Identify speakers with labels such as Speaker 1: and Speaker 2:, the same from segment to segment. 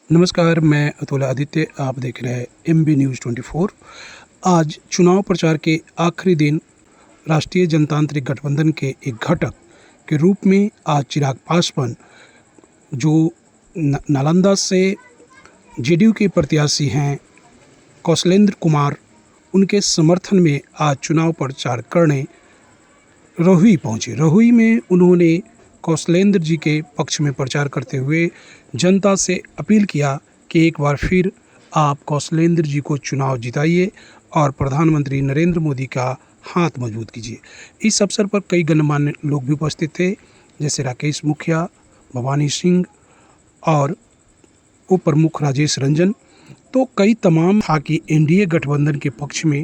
Speaker 1: नमस्कार, मैं अतुल आदित्य। आप देख रहे हैं MB न्यूज़ 24। आज चुनाव प्रचार के आखिरी दिन राष्ट्रीय जनतांत्रिक गठबंधन के एक घटक के रूप में आज चिराग पासवान, जो नालंदा से जेडीयू के प्रत्याशी हैं कौशलेंद्र कुमार, उनके समर्थन में आज चुनाव प्रचार करने रहुई पहुँचे। रहुई में उन्होंने कौशलेंद्र जी के पक्ष में प्रचार करते हुए जनता से अपील किया कि एक बार फिर आप कौशलेंद्र जी को चुनाव जिताइए और प्रधानमंत्री नरेंद्र मोदी का हाथ मजबूत कीजिए। इस अवसर पर कई गणमान्य लोग भी उपस्थित थे, जैसे राकेश मुखिया, भवानी सिंह और उप प्रमुख राजेश रंजन। तो कई तमाम था कि एनडीए गठबंधन के पक्ष में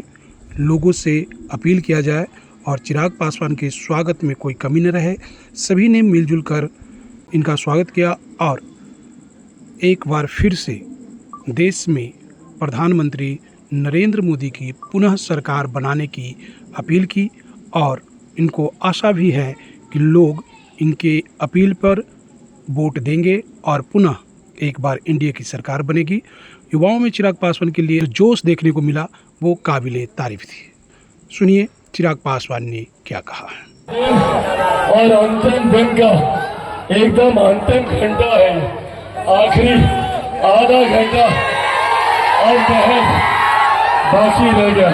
Speaker 1: लोगों से अपील किया जाए और चिराग पासवान के स्वागत में कोई कमी न रहे। सभी ने मिलजुल कर इनका स्वागत किया और एक बार फिर से देश में प्रधानमंत्री नरेंद्र मोदी की पुनः सरकार बनाने की अपील की और इनको आशा भी है कि लोग इनके अपील पर वोट देंगे और पुनः एक बार एनडीए की सरकार बनेगी। युवाओं में चिराग पासवान के लिए जो जोश देखने को मिला वो काबिले तारीफ थी। सुनिए चिराग पासवान ने क्या कहा है।
Speaker 2: और अंतिम दिन का एकदम अंतिम घंटा है, आखिरी आधा घंटा और महज बाकी रह गया।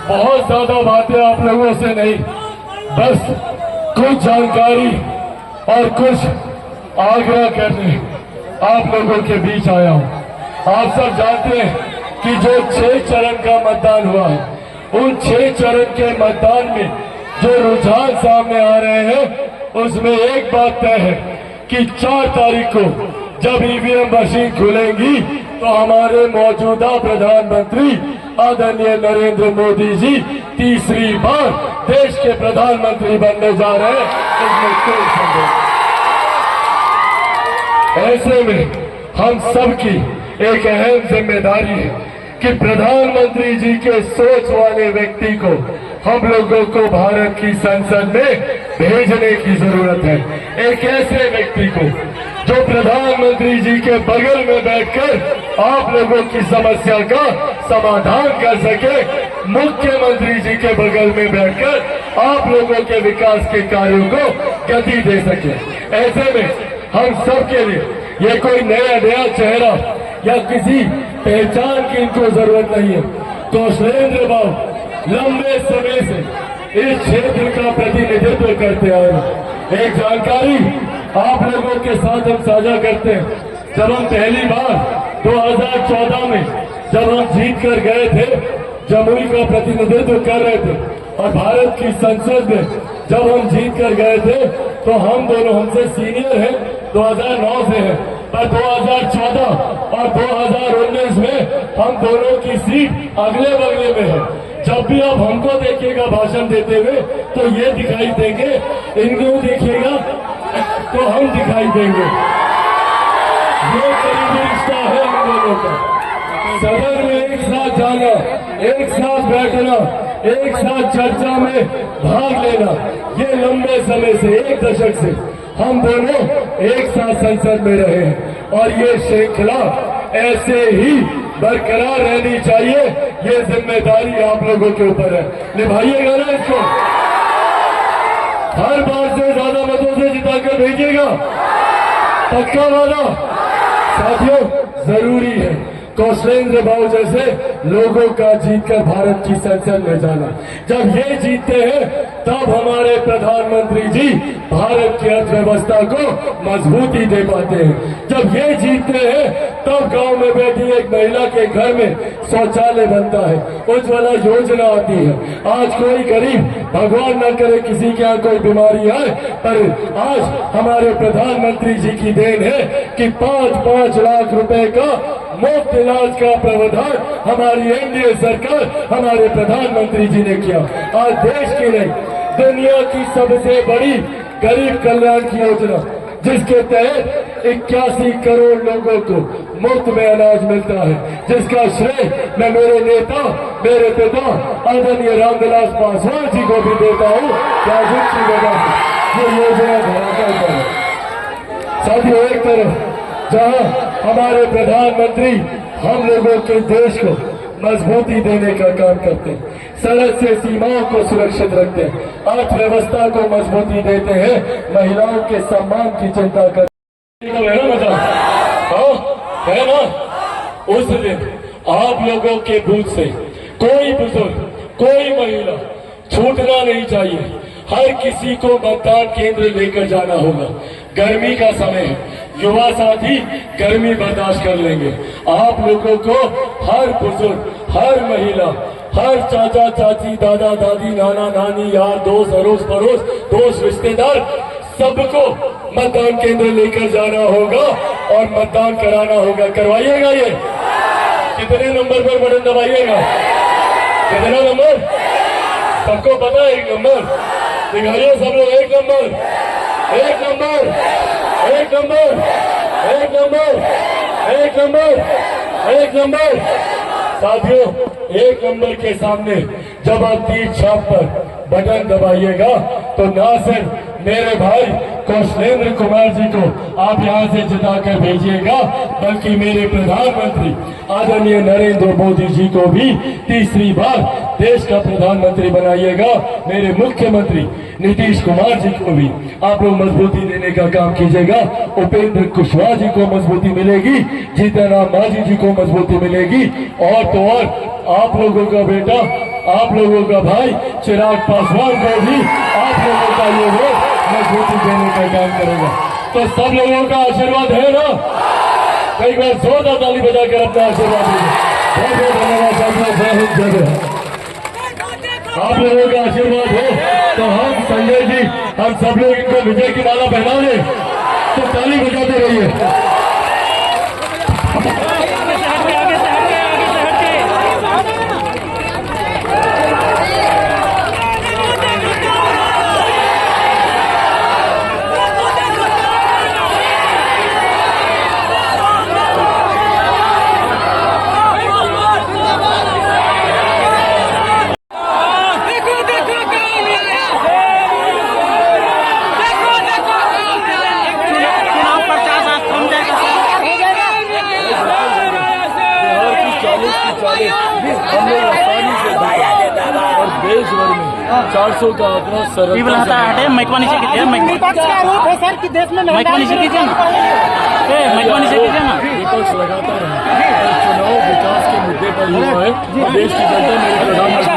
Speaker 2: बहुत ज्यादा बातें आप लोगों से नहीं, बस कुछ जानकारी और कुछ आग्रह करने आप लोगों के बीच आया हूं। आप सब जानते हैं कि जो 6 चरण का मतदान हुआ है, उन 6 चरण के मतदान में जो रुझान सामने आ रहे हैं, उसमें एक बात तय है कि 4 तारीख को जब ईवीएम मशीन खुलेंगी तो हमारे मौजूदा प्रधानमंत्री आदरणीय नरेंद्र मोदी जी तीसरी बार देश के प्रधानमंत्री बनने जा रहे हैं। इसमें कोई संदेह नहीं। ऐसे में हम सबकी एक अहम जिम्मेदारी है कि प्रधानमंत्री जी के सोच वाले व्यक्ति को हम लोगों को भारत की संसद में भेजने की जरूरत है। एक ऐसे व्यक्ति को जो प्रधानमंत्री जी के बगल में बैठकर आप लोगों की समस्या का समाधान कर सके, मुख्यमंत्री जी के बगल में बैठकर आप लोगों के विकास के कार्यों को गति दे सके। ऐसे में हम सब के लिए ये कोई नया चेहरा या किसी पहचान की इनको जरूरत नहीं है। कौशलेंद्र बाबू लंबे समय से इस क्षेत्र का प्रतिनिधित्व करते आए हैं। एक जानकारी आप लोगों के साथ हम साझा करते हैं। जब हम पहली बार 2014 में जब हम जीत कर गए थे, जमुई का प्रतिनिधित्व कर रहे थे और भारत की संसद में जब हम जीत कर गए थे, तो हम दोनों हमसे सीनियर हैं, 2009 से हैं, पर 2014 और 2019 में हम दोनों की सीट अगले बगले में है। जब भी आप हमको देखिएगा भाषण देते हुए तो ये दिखाई देंगे, इनको देखिएगा तो हम दिखाई देंगे। ये करीबी रिश्ता है हम दोनों का। सदन में एक साथ जाना, एक साथ बैठना, एक साथ चर्चा में भाग लेना, ये लंबे समय से, एक दशक से हम दोनों एक साथ संसद में रहे हैं और ये श्रृंखला ऐसे ही बरकरार रहनी चाहिए। ये जिम्मेदारी आप लोगों के ऊपर है, निभाइएगा ना इसको। हर बार से ज्यादा मतों से जिताकर भेजिएगा, पक्का वादा। साथियों, जरूरी है कौशलेंद्र बाबू जैसे लोगों का जीतकर भारत की संसद में जाना। जब ये जीतते हैं तब हमारे प्रधानमंत्री जी भारत की अर्थव्यवस्था को मजबूती दे पाते हैं। जब ये जीतते हैं तब गांव में बैठी एक महिला के घर में शौचालय बनता है, उज्ज्वला योजना आती है। आज कोई गरीब, भगवान न करे किसी के यहाँ कोई बीमारी आए, पर आज हमारे प्रधानमंत्री जी की देन है कि 5-5 लाख रुपए का मुफ्त इलाज का प्रावधान हमारी एनडीए सरकार, हमारे प्रधानमंत्री जी ने किया। आज देश की नहीं, दुनिया की सबसे बड़ी गरीब कल्याण की योजना, जिसके तहत 81 करोड़ लोगों को मुफ्त में अनाज मिलता है, जिसका श्रेय मैं मेरे नेता, मेरे पिता आदरणीय रामविलास पासवान जी को भी देता हूँ। क्या ये योजना धरातल पर है। साथियों, एक तरफ जहाँ हमारे प्रधानमंत्री हम लोगों के देश को मजबूती देने का काम करते हैं, सड़क से सीमाओं को सुरक्षित रखते हैं, अर्थव्यवस्था को मजबूती देते हैं, महिलाओं के सम्मान की चिंता करते हैं। है ना मतलब? हाँ है ना? उस दिन आप लोगों के बूथ से कोई बुजुर्ग, कोई महिला छूटना नहीं चाहिए। हर किसी को मतदान केंद्र लेकर जाना होगा। गर्मी का समय है, युवा साथी गर्मी बर्दाश्त कर लेंगे। आप लोगों को हर बुजुर्ग, हर महिला, हर चाचा चाची, दादा दादी, नाना नानी, यार दोस्त, अड़ोस पड़ोस, दोस्त रिश्तेदार, सबको मतदान केंद्र लेकर जाना होगा और मतदान कराना होगा। करवाइएगा ये? कितने नंबर पर बटन दबाइएगा? कितना नंबर? सबको पता है? 1 नंबर दिखाइए सब लोग। 1 number, 1 number, 1 number, 1 number, 1 number, 1 number. साथियों, 1 नंबर के सामने जब आप तीर छाप पर बटन दबाइएगा तो ना सिर्फ मेरे भाई कौशलेंद्र कुमार जी को आप यहां से जिताकर भेजिएगा, बल्कि मेरे प्रधानमंत्री आदरणीय नरेंद्र मोदी जी को भी तीसरी बार देश का प्रधानमंत्री बनाइएगा। मेरे मुख्यमंत्री नीतीश कुमार जी को भी आप लोग मजबूती देने का काम कीजिएगा। उपेंद्र कुशवाहा जी को मजबूती मिलेगी, जीतन राम मांझी जी को मजबूती मिलेगी, और तो और आप लोगों का बेटा, आप लोगों का भाई चिराग पासवान को भी आप लोगों का ये वोट मजबूती देने का काम करेगा। तो सब लोगों का आशीर्वाद है ना? कई बार जोरदार ताली बजाकर अपना आशीर्वाद दीजिए। बहुत बहुत धन्यवाद साथियों। जय हिंद, जय भारत। आप लोगों का आशीर्वाद हो तो हम संजय जी, हम सब लोग इनको विजय की माला पहना दें, तो ताली बजाते रहिए। हम लोग आसानी से और देश भर में 400 का आंकड़ा सरलता
Speaker 3: है। मैकवा नीचे कीजिए, विपक्ष का आरोप है सर कि देश में मैकवा नीचे कीजिए ना, मैकवा नीचे कीजिए ना।
Speaker 2: विपक्ष लगातार चुनाव विकास के मुद्दे पर हुआ है। देश की जनता मेरे प्रधानमंत्री